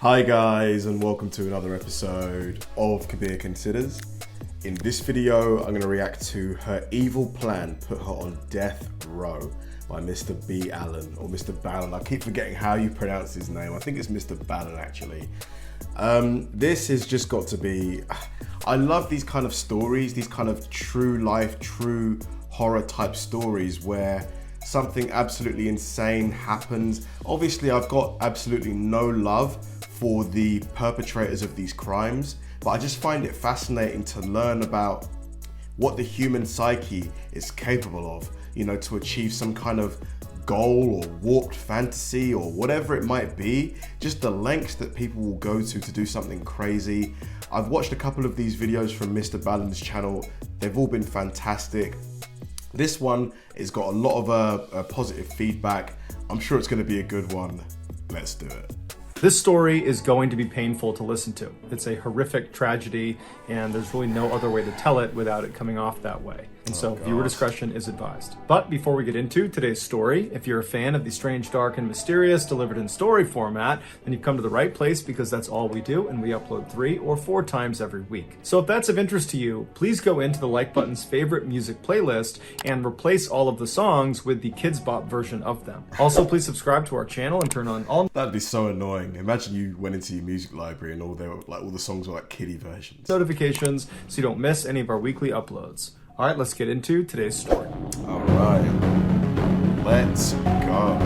Hi guys, and welcome to another episode of Kabir Considers. In this video, I'm going to react to Her Evil Plan Put Her on Death Row by Mr. B. Allen, or Mr. Ballon. I keep forgetting how you pronounce his name. I think it's Mr. Ballon actually. This has just got to be, I love these kind of stories, these kind of true life, true horror type stories where something absolutely insane happens. Obviously, I've got absolutely no love for the perpetrators of these crimes, but I just find it fascinating to learn about what the human psyche is capable of, you know, to achieve some kind of goal or warped fantasy or whatever it might be, just the lengths that people will go to do something crazy. I've watched a couple of these videos from Mr. Ballon's channel. They've all been fantastic. This one has got a lot of positive feedback. I'm sure it's going to be a good one. Let's do it. This story is going to be painful to listen to. It's a horrific tragedy, and there's really no other way to tell it without it coming off that way. And so viewer discretion is advised. But before we get into today's story, if you're a fan of the strange, dark, and mysterious delivered in story format, then you've come to the right place because that's all we do, and we upload 3 or 4 times every week. So if that's of interest to you, please go into the like button's favorite music playlist and replace all of the songs with the Kids Bop version of them. Also, please subscribe to our channel and turn on all That'd be so annoying. Imagine you went into your music library and all the songs were like kiddie versions. notifications so you don't miss any of our weekly uploads. All right, let's get into today's story. All right, let's go.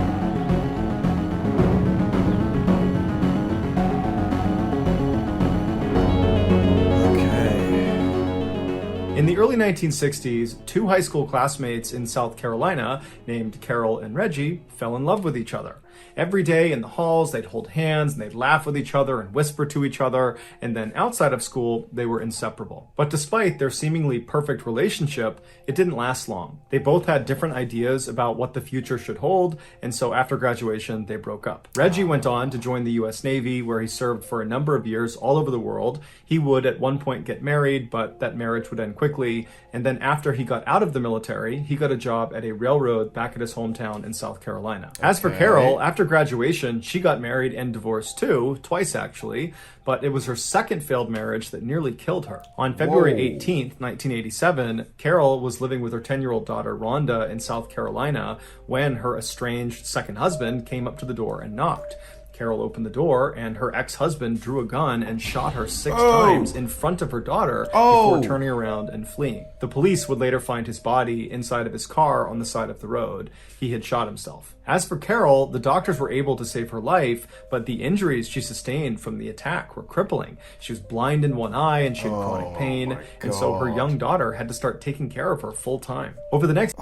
In the early 1960s, 2 high school classmates in South Carolina named Carol and Reggie fell in love with each other. Every day in the halls, they'd hold hands and they'd laugh with each other and whisper to each other, and then outside of school, they were inseparable. But despite their seemingly perfect relationship, it didn't last long. They both had different ideas about what the future should hold, and so after graduation, they broke up. Reggie went on to join the US Navy, where he served for a number of years all over the world. He would at one point get married, but that marriage would end quickly, and then after he got out of the military, he got a job at a railroad back at his hometown in South Carolina. As for Carol, after graduation, she got married and divorced too, twice actually, but it was her second failed marriage that nearly killed her. On February 18th, 1987, Carol was living with her 10-year-old daughter, Rhonda, in South Carolina when her estranged second husband came up to the door and knocked. Carol opened the door, and her ex-husband drew a gun and shot her 6 times in front of her daughter before turning around and fleeing. The police would later find his body inside of his car on the side of the road. He had shot himself. As for Carol, the doctors were able to save her life, but the injuries she sustained from the attack were crippling. She was blind in one eye and she had chronic pain, and so her young daughter had to start taking care of her full time. Over the next...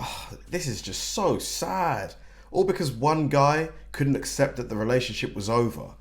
This is just so sad. All because one guy couldn't accept that the relationship was over.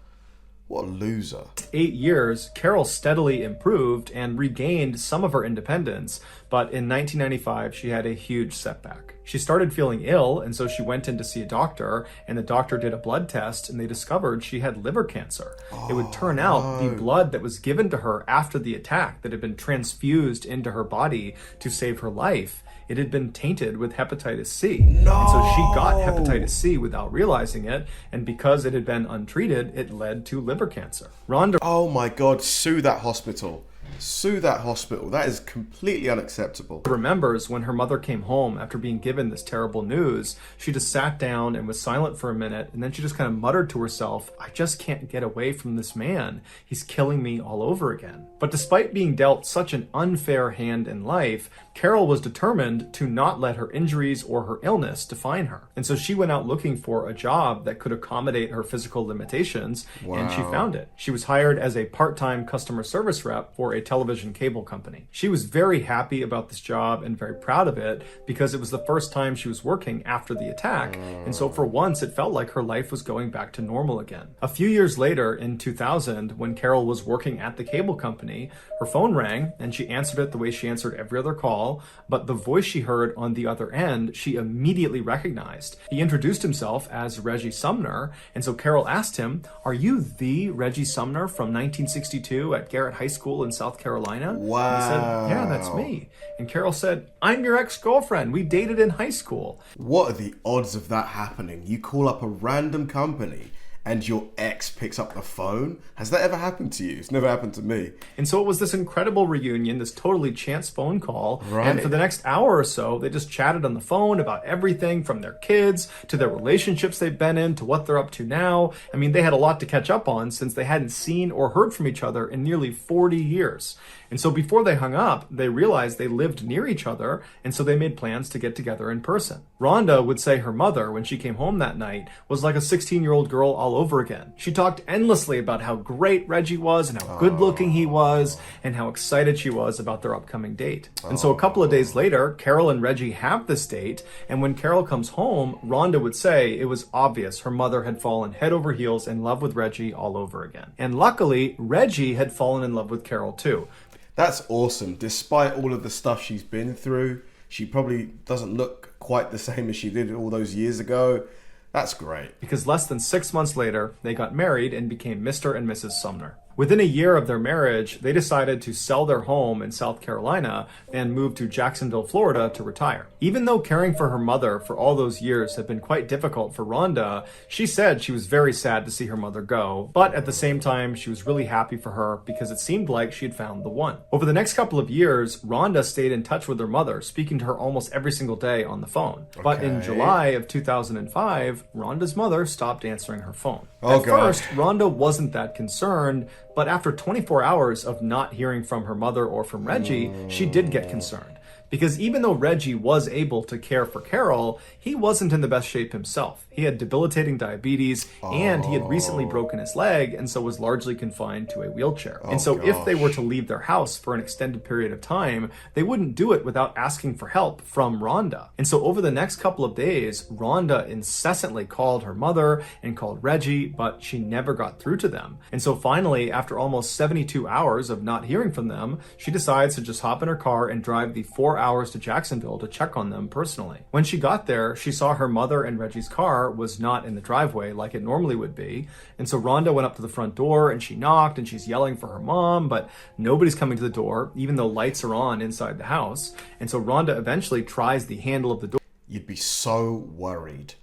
What a loser. 8 years, Carol steadily improved and regained some of her independence, but in 1995, she had a huge setback. She started feeling ill, and so she went in to see a doctor, and the doctor did a blood test, and they discovered she had liver cancer. It would turn out the blood that was given to her after the attack, that had been transfused into her body to save her life, it had been tainted with hepatitis C. And so she got hepatitis C without realizing it, and because it had been untreated, it led to liver cancer. Rhonda... Oh my God, sue that hospital. Sue that hospital. That is completely unacceptable. remembers when her mother came home after being given this terrible news, she just sat down and was silent for a minute, and then she just kind of muttered to herself, I just can't get away from this man. He's killing me all over again. But despite being dealt such an unfair hand in life, Carol was determined to not let her injuries or her illness define her. And so she went out looking for a job that could accommodate her physical limitations, and she found it. She was hired as a part-time customer service rep for a television cable company. She was very happy about this job and very proud of it because it was the first time she was working after the attack, and so for once it felt like her life was going back to normal again. A few years later, in 2000, when Carol was working at the cable company, her phone rang and she answered it the way she answered every other call, but the voice she heard on the other end, she immediately recognized. He introduced himself as Reggie Sumner, and so Carol asked him, "Are you the Reggie Sumner from 1962 at Garrett High School in South Carolina?" Wow. And he said, "Yeah, that's me." And Carol said, "I'm your ex-girlfriend. We dated in high school." What are the odds of that happening? You call up a random company and your ex picks up the phone? Has that ever happened to you? It's never happened to me. And so it was this incredible reunion, this totally chance phone call. Right. And for the next hour or so, they just chatted on the phone about everything from their kids to their relationships they've been in to what they're up to now. I mean, they had a lot to catch up on since they hadn't seen or heard from each other in nearly 40 years. And so before they hung up, they realized they lived near each other, and so they made plans to get together in person. Rhonda would say her mother, when she came home that night, was like a 16-year-old girl all over again. She talked endlessly about how great Reggie was and how good-looking he was and how excited she was about their upcoming date. And so a couple of days later, Carol and Reggie have this date, and when Carol comes home, Rhonda would say it was obvious her mother had fallen head over heels in love with Reggie all over again. And luckily, Reggie had fallen in love with Carol too. That's awesome. Despite all of the stuff she's been through, she probably doesn't look quite the same as she did all those years ago. That's great. Because less than 6 months later, they got married and became Mr. and Mrs. Sumner. Within a year of their marriage, they decided to sell their home in South Carolina and move to Jacksonville, Florida to retire. Even though caring for her mother for all those years had been quite difficult for Rhonda, she said she was very sad to see her mother go, but at the same time, she was really happy for her because it seemed like she had found the one. Over the next couple of years, Rhonda stayed in touch with her mother, speaking to her almost every single day on the phone. But in July of 2005, Rhonda's mother stopped answering her phone. At first, Rhonda wasn't that concerned, but after 24 hours of not hearing from her mother or from Reggie, she did get concerned. Because even though Reggie was able to care for Carol, he wasn't in the best shape himself. He had debilitating diabetes, and he had recently broken his leg, and so was largely confined to a wheelchair. And so if they were to leave their house for an extended period of time, they wouldn't do it without asking for help from Rhonda. And so over the next couple of days, Rhonda incessantly called her mother and called Reggie, but she never got through to them. And so finally, after almost 72 hours of not hearing from them, she decides to just hop in her car and drive the 4 hours to Jacksonville to check on them personally. When she got there, she saw her mother and Reggie's car was not in the driveway like it normally would be. And so Rhonda went up to the front door and she knocked and she's yelling for her mom, but nobody's coming to the door, even though lights are on inside the house. And so Rhonda eventually tries the handle of the door. You'd be so worried.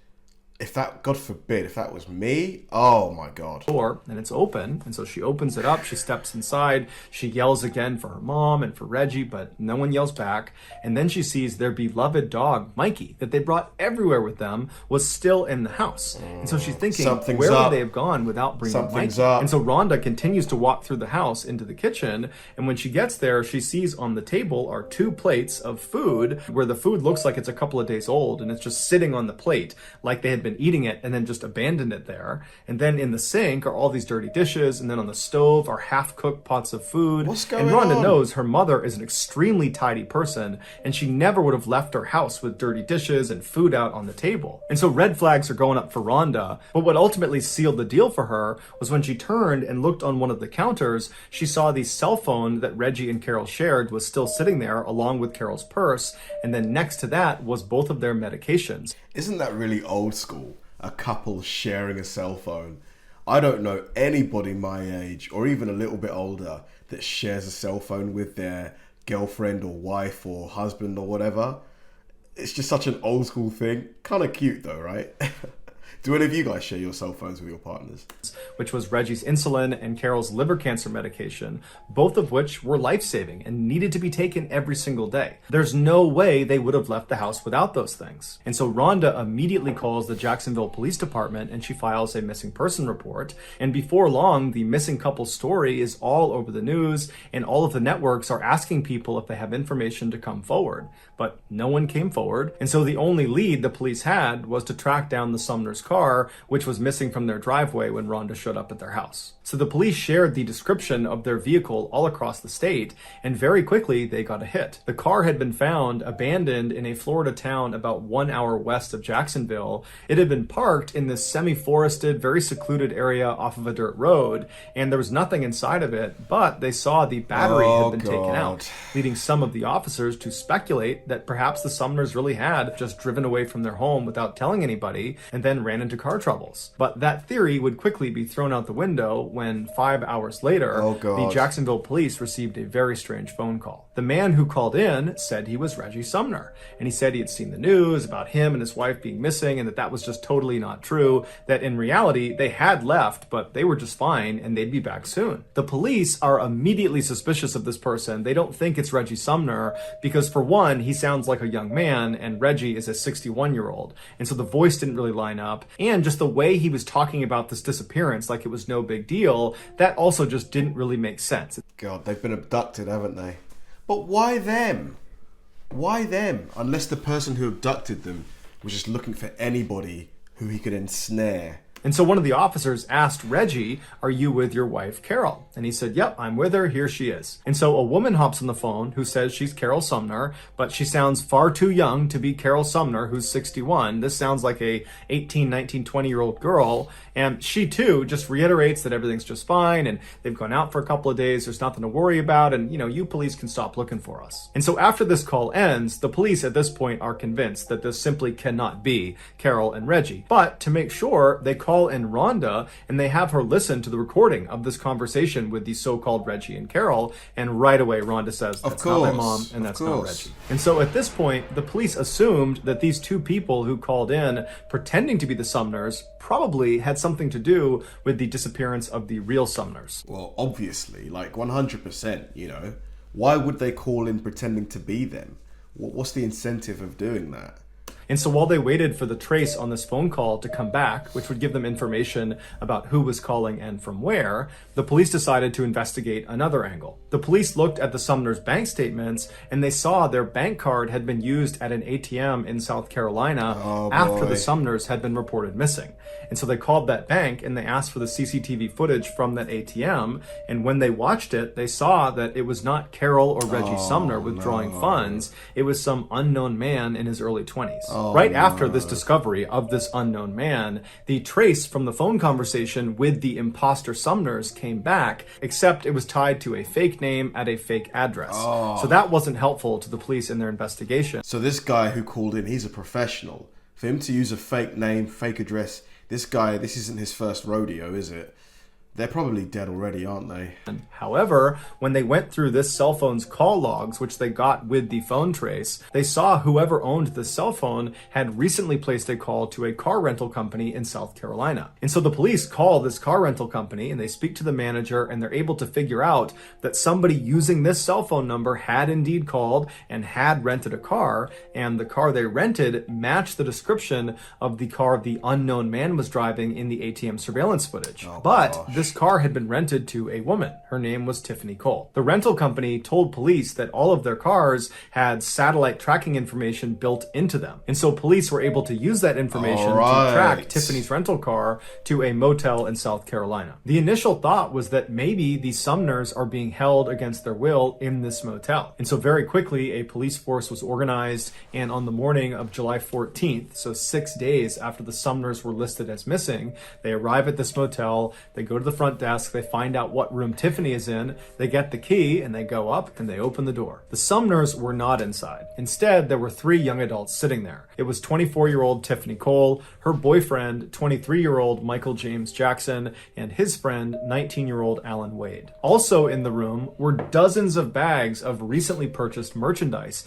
If that, God forbid, if that was me, oh my God. And it's open, and so she opens it up, she steps inside, she yells again for her mom and for Reggie, but no one yells back, and then she sees their beloved dog, Mikey, that they brought everywhere with them, was still in the house. And so she's thinking, where would they have gone without bringing Mikey? And so Rhonda continues to walk through the house into the kitchen, and when she gets there, she sees on the table are 2 plates of food, where the food looks like it's a couple of days old, and it's just sitting on the plate, like they had been eating it and then just abandoned it there. And then in the sink are all these dirty dishes, and then on the stove are half-cooked pots of food. What's going on? And Rhonda on? knows her mother is an extremely tidy person, and she never would have left her house with dirty dishes and food out on the table. And so red flags are going up for Rhonda, but what ultimately sealed the deal for her was when she turned and looked on one of the counters, she saw the cell phone that Reggie and Carol shared was still sitting there along with Carol's purse, and then next to that was both of their medications. Isn't that really old school? A couple sharing a cell phone. I don't know anybody my age or even a little bit older that shares a cell phone with their girlfriend or wife or husband or whatever. It's just such an old school thing. Kind of cute though, right? Do any of you guys share your cell phones with your partners? Which was Reggie's insulin and Carol's liver cancer medication, both of which were life-saving and needed to be taken every single day. There's no way they would have left the house without those things. And so Rhonda immediately calls the Jacksonville Police Department and she files a missing person report. And before long, the missing couple's story is all over the news, and all of the networks are asking people if they have information to come forward. But no one came forward. And so the only lead the police had was to track down the Sumners' car, which was missing from their driveway when Rhonda showed up at their house. So the police shared the description of their vehicle all across the state, and very quickly they got a hit. The car had been found abandoned in a Florida town about 1 hour west of Jacksonville. It had been parked in this semi-forested, very secluded area off of a dirt road, and there was nothing inside of it, but they saw the battery had been taken out, leading some of the officers to speculate that perhaps the Sumners really had just driven away from their home without telling anybody, and then ran ran into car troubles. But that theory would quickly be thrown out the window when 5 hours later, the Jacksonville police received a very strange phone call. The man who called in said he was Reggie Sumner, and he said he had seen the news about him and his wife being missing, and that was just totally not true, that in reality they had left, but they were just fine and they'd be back soon. The police are immediately suspicious of this person. They don't think it's Reggie Sumner because, for one, he sounds like a young man and Reggie is a 61-year-old, and so the voice didn't really line up, and just the way he was talking about this disappearance like it was no big deal, that also just didn't really make sense. God, they've been abducted, haven't they? But why them? Why them? Unless the person who abducted them was just looking for anybody who he could ensnare. And so one of the officers asked Reggie, "Are you with your wife, Carol?" And he said, "Yep, I'm with her. Here she is." And so a woman hops on the phone who says she's Carol Sumner, but she sounds far too young to be Carol Sumner, who's 61. This sounds like a 18, 19, 20-year-old girl. And she, too, just reiterates that everything's just fine and they've gone out for a couple of days. There's nothing to worry about. And, you police can stop looking for us. And so after this call ends, the police at this point are convinced that this simply cannot be Carol and Reggie. But to make sure, they call in Rhonda and they have her listen to the recording of this conversation with the so-called Reggie and Carol. And right away, Rhonda says, "That's not my mom and that's not Reggie." And so at this point, the police assumed that these two people who called in pretending to be the Sumners probably had something to do with the disappearance of the real Sumners. Well, obviously, like 100%, Why would they call in pretending to be them? What's the incentive of doing that? And so while they waited for the trace on this phone call to come back, which would give them information about who was calling and from where, the police decided to investigate another angle. The police looked at the Sumners' bank statements and they saw their bank card had been used at an ATM in South Carolina after the Sumners had been reported missing. And so they called that bank and they asked for the CCTV footage from that ATM. And when they watched it, they saw that it was not Carol or Reggie Sumner withdrawing funds. It was some unknown man in his early 20s. After this discovery of this unknown man, the trace from the phone conversation with the imposter Sumners came back, except it was tied to a fake name at a fake address. So that wasn't helpful to the police in their investigation. So this guy who called in, he's a professional. For him to use a fake name, fake address, this isn't his first rodeo, is it? They're probably dead already, aren't they? However, when they went through this cell phone's call logs, which they got with the phone trace, they saw whoever owned the cell phone had recently placed a call to a car rental company in South Carolina. And so the police call this car rental company and they speak to the manager and they're able to figure out that somebody using this cell phone number had indeed called and had rented a car, and the car they rented matched the description of the car the unknown man was driving in the ATM surveillance footage. This car had been rented to a woman. Her name was Tiffany Cole. The rental company told police that all of their cars had satellite tracking information built into them. And so police were able to use that information to track Tiffany's rental car to a motel in South Carolina. The initial thought was that maybe the Sumners are being held against their will in this motel. And so very quickly, a police force was organized, and on the morning of July 14th, so 6 days after the Sumners were listed as missing, they arrive at this motel, they go to the front desk, they find out what room Tiffany is in, they get the key, and they go up and they open the door. The Sumners were not inside. Instead, there were 3 young adults sitting there. It was 24-year-old Tiffany Cole, her boyfriend, 23-year-old Michael James Jackson, and his friend, 19-year-old Alan Wade. Also in the room were dozens of bags of recently purchased merchandise,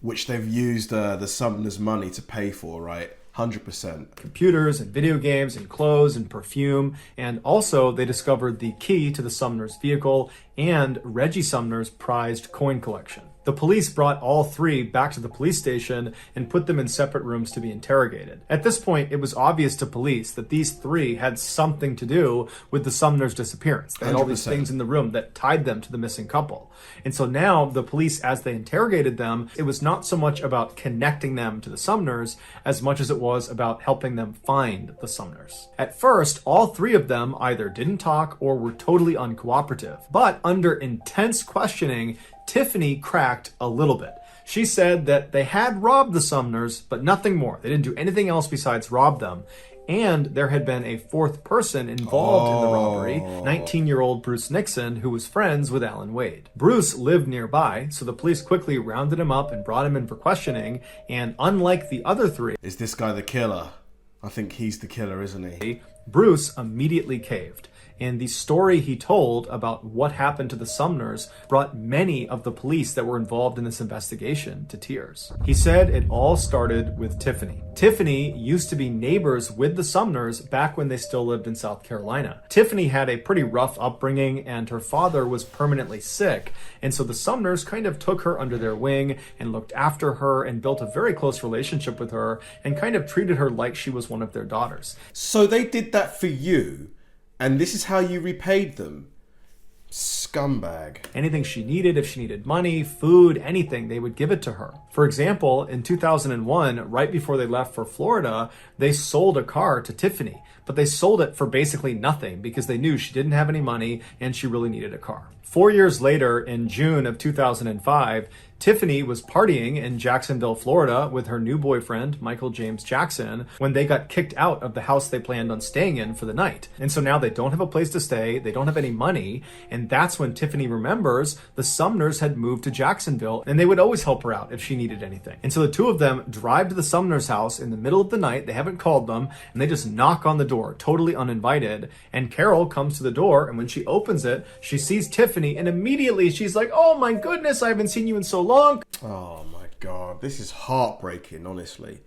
which they've used the Sumners' money to pay for, right? 100%. Computers and video games and clothes and perfume. And also they discovered the key to the Sumners' vehicle and Reggie Sumner's prized coin collection. The police brought all 3 back to the police station and put them in separate rooms to be interrogated. At this point, it was obvious to police that these 3 had something to do with the Sumners' disappearance. They had all these things in the room that tied them to the missing couple. And so now the police, as they interrogated them, it was not so much about connecting them to the Sumners as much as it was about helping them find the Sumners. At first, all 3 of them either didn't talk or were totally uncooperative. But under intense questioning, Tiffany cracked a little bit. She said that they had robbed the Sumners, but nothing more. They didn't do anything else besides rob them. And there had been a 4th person involved in the robbery, 19-year-old Bruce Nixon, who was friends with Alan Wade. Bruce lived nearby, so the police quickly rounded him up and brought him in for questioning. And unlike the other 3... Is this guy the killer? I think he's the killer, isn't he? Bruce immediately caved. And the story he told about what happened to the Sumners brought many of the police that were involved in this investigation to tears. He said it all started with Tiffany. Tiffany used to be neighbors with the Sumners back when they still lived in South Carolina. Tiffany had a pretty rough upbringing and her father was permanently sick. And so the Sumners kind of took her under their wing and looked after her and built a very close relationship with her and kind of treated her like she was one of their daughters. So they did that for you? And this is how you repaid them? Scumbag. Anything she needed, if she needed money, food, anything, they would give it to her. For example, in 2001, right before they left for Florida, they sold a car to Tiffany, but they sold it for basically nothing because they knew she didn't have any money and she really needed a car. 4 years later, in June of 2005, Tiffany was partying in Jacksonville, Florida with her new boyfriend, Michael James Jackson, when they got kicked out of the house they planned on staying in for the night. And so now they don't have a place to stay, they don't have any money, and that's when Tiffany remembers the Sumners had moved to Jacksonville and they would always help her out if she needed anything. And so the two of them drive to the Sumners house in the middle of the night, they haven't called them, and they just knock on the door, totally uninvited. And Carol comes to the door, and when she opens it, she sees Tiffany, and immediately she's like, "Oh my goodness, I haven't seen you in so long." Oh my God, this is heartbreaking, honestly.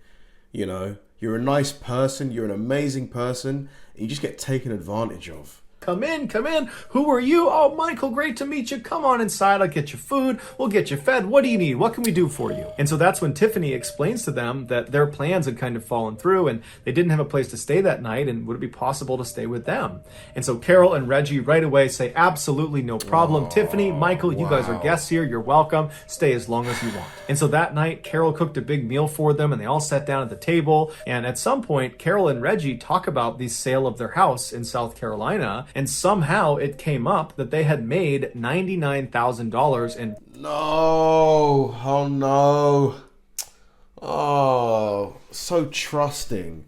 You know, you're a nice person, you're an amazing person, and you just get taken advantage of. Come in, come in. Who are you? Oh, Michael, great to meet you. Come on inside. I'll get you food. We'll get you fed. What do you need? What can we do for you? And so that's when Tiffany explains to them that their plans had kind of fallen through and they didn't have a place to stay that night, and would it be possible to stay with them? And so Carol and Reggie right away say, absolutely no problem. Tiffany, Michael, you guys are guests here. You're welcome. Stay as long as you want. And so that night, Carol cooked a big meal for them and they all sat down at the table. And at some point, Carol and Reggie talk about the sale of their house in South Carolina. And somehow it came up that they had made $99,000 in... No, oh no. Oh, so trusting.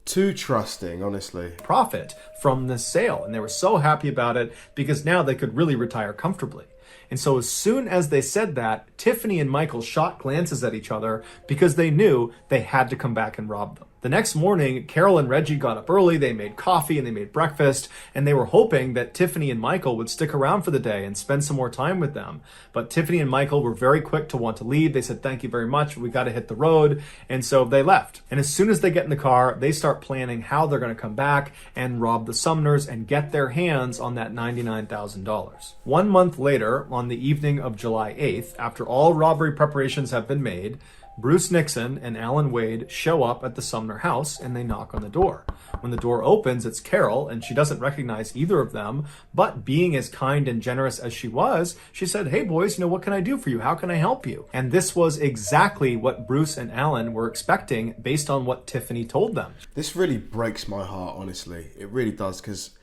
Too trusting, honestly. Profit from this sale. And they were so happy about it because now they could really retire comfortably. And so as soon as they said that, Tiffany and Michael shot glances at each other because they knew they had to come back and rob them. The next morning, Carol and Reggie got up early, they made coffee and they made breakfast, and they were hoping that Tiffany and Michael would stick around for the day and spend some more time with them. But Tiffany and Michael were very quick to want to leave. They said, thank you very much, we got to hit the road. And so they left. And as soon as they get in the car, they start planning how they're going to come back and rob the Sumners and get their hands on that $99,000. 1 month later, on the evening of July 8th, after all robbery preparations have been made, Bruce Nixon and Alan Wade show up at the Sumner house and they knock on the door. When the door opens, it's Carol, and she doesn't recognize either of them, but being as kind and generous as she was, she said, hey boys, what can I do for you? How can I help you? And this was exactly what Bruce and Alan were expecting based on what Tiffany told them. This really breaks my heart, honestly. It really does, because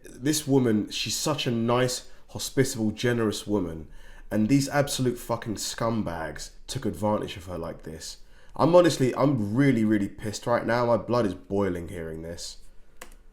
this woman, she's such a nice, hospitable, generous woman, and these absolute fucking scumbags took advantage of her like this. I'm really, really pissed right now. My blood is boiling hearing this.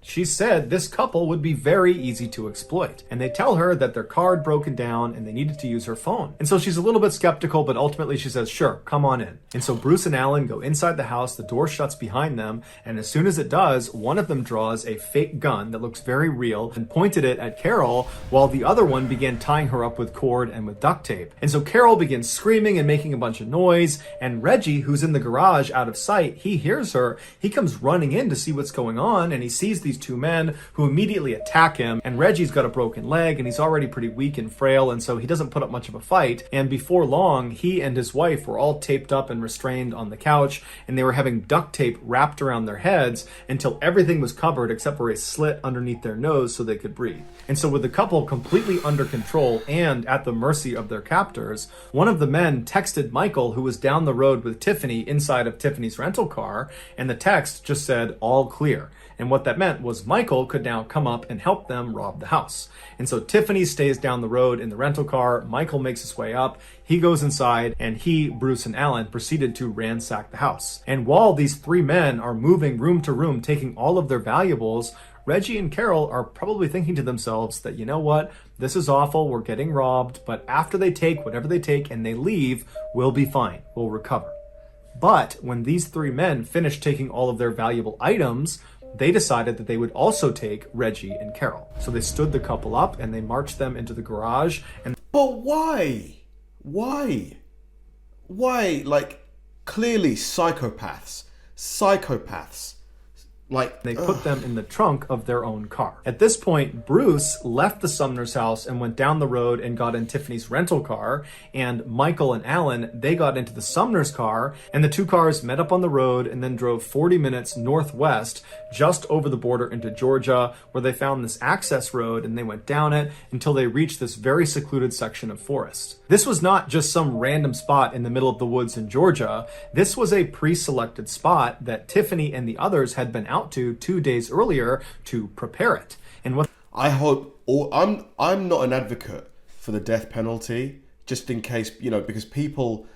She said this couple would be very easy to exploit, and they tell her that their car had broken down and they needed to use her phone. And so she's a little bit skeptical, but ultimately she says, sure, come on in. And so Bruce and Alan go inside the house, the door shuts behind them, and as soon as it does, one of them draws a fake gun that looks very real and pointed it at Carol, while the other one began tying her up with cord and with duct tape. And so Carol begins screaming and making a bunch of noise, and Reggie, who's in the garage out of sight, he hears her. He comes running in to see what's going on, and he sees these two men who immediately attack him, and Reggie's got a broken leg and he's already pretty weak and frail, and so he doesn't put up much of a fight. And before long, he and his wife were all taped up and restrained on the couch, and they were having duct tape wrapped around their heads until everything was covered except for a slit underneath their nose so they could breathe. And so with the couple completely under control and at the mercy of their captors, one of the men texted Michael, who was down the road with Tiffany inside of Tiffany's rental car, and the text just said, all clear. And what that meant was Michael could now come up and help them rob the house. And so Tiffany stays down the road in the rental car. Michael makes his way up. He goes inside, and he, Bruce, and Alan proceeded to ransack the house. And while these three men are moving room to room, taking all of their valuables, Reggie and Carol are probably thinking to themselves that, you know what, this is awful, we're getting robbed, but after they take whatever they take and they leave, we'll be fine, we'll recover. But when these three men finished taking all of their valuable items, they decided that they would also take Reggie and Carol. So they stood the couple up and they marched them into the garage. But why? Why? Why? Like, clearly psychopaths. Like, they put them in the trunk of their own car. At this point, Bruce left the Sumners' house and went down the road and got in Tiffany's rental car. And Michael and Alan, they got into the Sumners' car, and the two cars met up on the road and then drove 40 minutes northwest, just over the border into Georgia, where they found this access road and they went down it until they reached this very secluded section of forest. This was not just some random spot in the middle of the woods in Georgia. This was a pre-selected spot that Tiffany and the others had been out to 2 days earlier to prepare it. And what I hope I'm not an advocate for the death penalty, just in case, because people,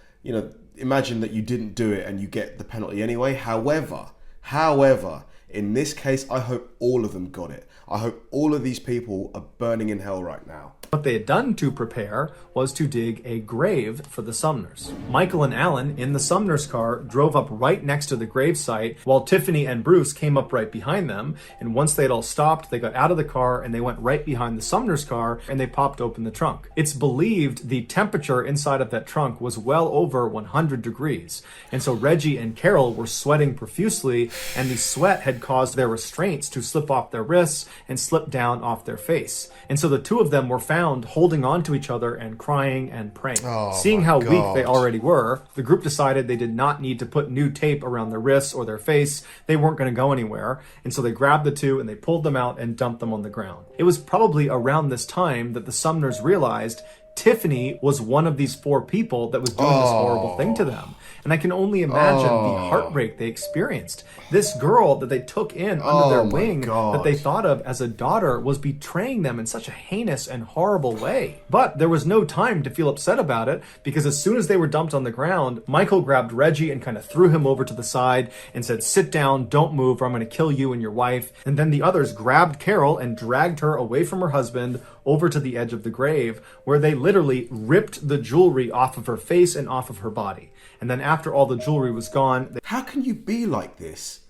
imagine that you didn't do it and you get the penalty anyway. However, in this case, I hope all of them got it. I hope all of these people are burning in hell right now. What they had done to prepare was to dig a grave for the Sumners. Michael and Alan, in the Sumners' car, drove up right next to the grave site, while Tiffany and Bruce came up right behind them. And once they had all stopped, they got out of the car and they went right behind the Sumners' car and they popped open the trunk. It's believed the temperature inside of that trunk was well over 100 degrees. And so Reggie and Carol were sweating profusely, and the sweat had caused their restraints to slip off their wrists and slip down off their face. And so the two of them were found holding on to each other and crying and praying. Seeing how weak they already were, the group decided they did not need to put new tape around their wrists or their face. They weren't going to go anywhere. And so they grabbed the two and they pulled them out and dumped them on the ground. It was probably around this time that the Sumners realized Tiffany was one of these four people that was doing this horrible thing to them. And I can only imagine the heartbreak they experienced. This girl that they took in under their wing, that they thought of as a daughter, was betraying them in such a heinous and horrible way. But there was no time to feel upset about it, because as soon as they were dumped on the ground, Michael grabbed Reggie and kind of threw him over to the side and said, "Sit down, don't move, or I'm going to kill you and your wife." And then the others grabbed Carol and dragged her away from her husband over to the edge of the grave, where they literally ripped the jewelry off of her face and off of her body. And then after all the jewelry was gone... How can you be like this?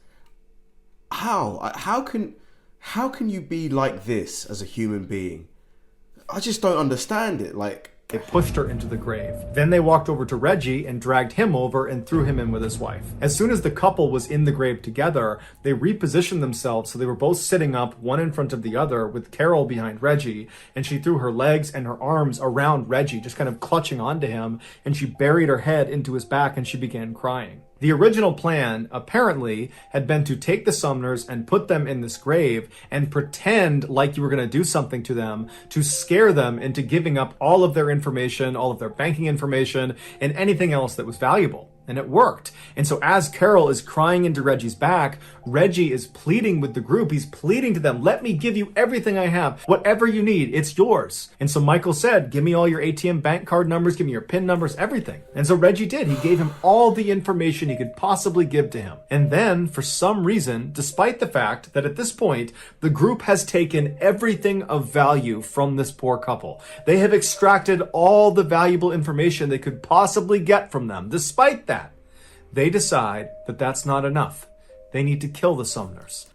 How can you be like this as a human being? I just don't understand it. They pushed her into the grave. Then they walked over to Reggie and dragged him over and threw him in with his wife. As soon as the couple was in the grave together, they repositioned themselves so they were both sitting up, one in front of the other, with Carol behind Reggie, and she threw her legs and her arms around Reggie, just kind of clutching onto him, and she buried her head into his back and she began crying. The original plan, apparently, had been to take the Sumners and put them in this grave and pretend like you were going to do something to them to scare them into giving up all of their information, all of their banking information, and anything else that was valuable. And it worked. And so as Carol is crying into Reggie's back, Reggie is pleading with the group. He's pleading to them, "Let me give you everything I have. Whatever you need, it's yours." And so Michael said, "Give me all your ATM bank card numbers, give me your PIN numbers, everything." And so Reggie did. He gave him all the information he could possibly give to him. And then, for some reason, despite the fact that at this point, the group has taken everything of value from this poor couple. They have extracted all the valuable information they could possibly get from them. Despite that, they decide that that's not enough. They need to kill the Sumners.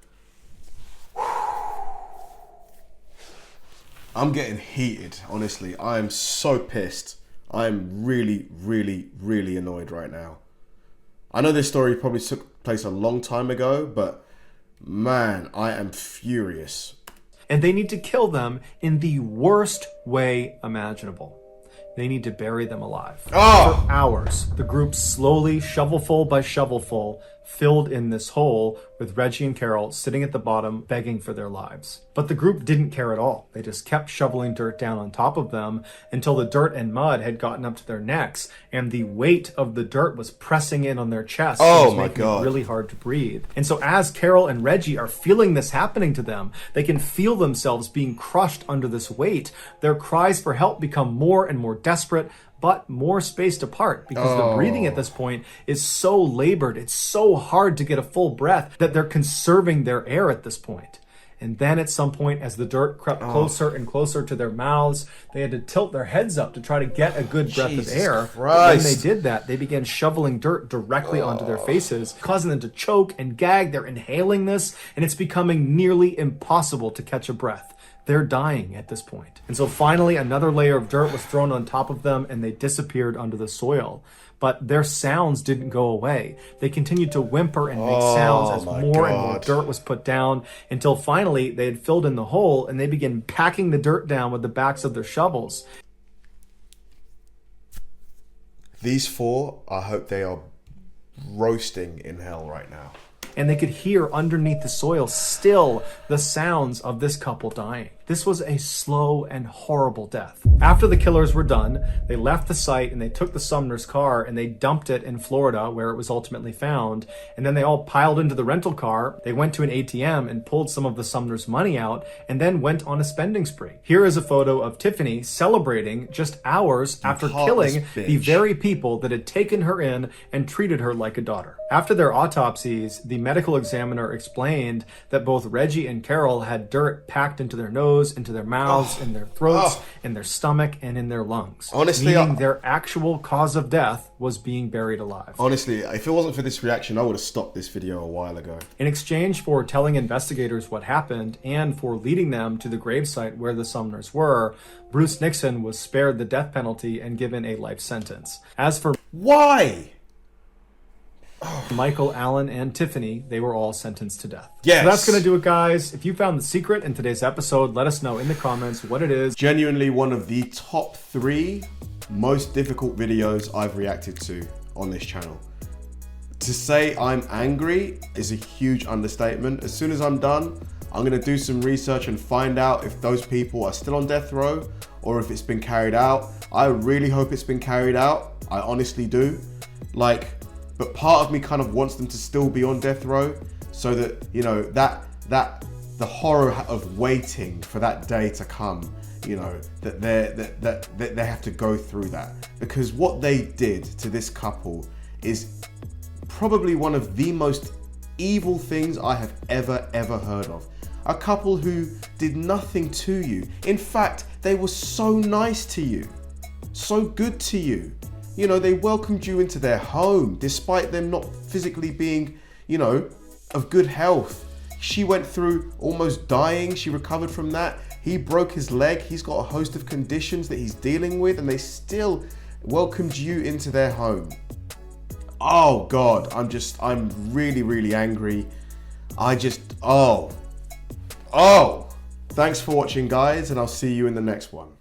I'm getting heated, honestly. I am so pissed. I'm really, really, really annoyed right now. I know this story probably took place a long time ago, but man, I am furious. And they need to kill them in the worst way imaginable. They need to bury them alive. For hours, the group slowly, shovelful by shovelful, filled in this hole with Reggie and Carol sitting at the bottom begging for their lives. But the group didn't care at all. They just kept shoveling dirt down on top of them until the dirt and mud had gotten up to their necks and the weight of the dirt was pressing in on their chests. Oh my God. It really hard to breathe. And so as Carol and Reggie are feeling this happening to them, they can feel themselves being crushed under this weight. Their cries for help become more and more desperate, but more spaced apart, because the breathing at this point is so labored, it's so hard to get a full breath that they're conserving their air at this point. And then at some point, as the dirt crept closer and closer to their mouths, they had to tilt their heads up to try to get a good breath of air. But when they did that, they began shoveling dirt directly onto their faces, causing them to choke and gag. They're inhaling this, and it's becoming nearly impossible to catch a breath. They're dying at this point. And so finally, another layer of dirt was thrown on top of them, and they disappeared under the soil. But their sounds didn't go away. They continued to whimper and make sounds as more and more dirt was put down, until finally they had filled in the hole, and they began packing the dirt down with the backs of their shovels. These four, I hope they are roasting in hell right now. And they could hear underneath the soil still the sounds of this couple dying. This was a slow and horrible death. After the killers were done, they left the site and they took the Sumners' car and they dumped it in Florida, where it was ultimately found. And then they all piled into the rental car. They went to an ATM and pulled some of the Sumners' money out, and then went on a spending spree. Here is a photo of Tiffany celebrating just hours after killing the very people that had taken her in and treated her like a daughter. After their autopsies, the medical examiner explained that both Reggie and Carol had dirt packed into their nose, into their mouths, in their throats, in their stomach, and in their lungs. Honestly, meaning their actual cause of death was being buried alive. Honestly, if it wasn't for this reaction, I would have stopped this video a while ago. In exchange for telling investigators what happened and for leading them to the gravesite where the Sumners were, Bruce Nixon was spared the death penalty and given a life sentence. As for why? Michael, Alan, and Tiffany, they were all sentenced to death. Yes. So that's going to do it, guys. If you found the secret in today's episode, let us know in the comments what it is. Genuinely one of the top 3 most difficult videos I've reacted to on this channel. To say I'm angry is a huge understatement. As soon as I'm done, I'm going to do some research and find out if those people are still on death row or if it's been carried out. I really hope it's been carried out. I honestly do. But part of me kind of wants them to still be on death row, so that, you know, that the horror of waiting for that day to come, you know, that they have to go through that. Because what they did to this couple is probably one of the most evil things I have ever heard of. A couple who did nothing to you. In fact, they were so nice to you, so good to you. You know, they welcomed you into their home, despite them not physically being, you know, of good health. She went through almost dying. She recovered from that. He broke his leg. He's got a host of conditions that he's dealing with, and they still welcomed you into their home. Oh God, I'm really angry. Thanks for watching, guys, and I'll see you in the next one.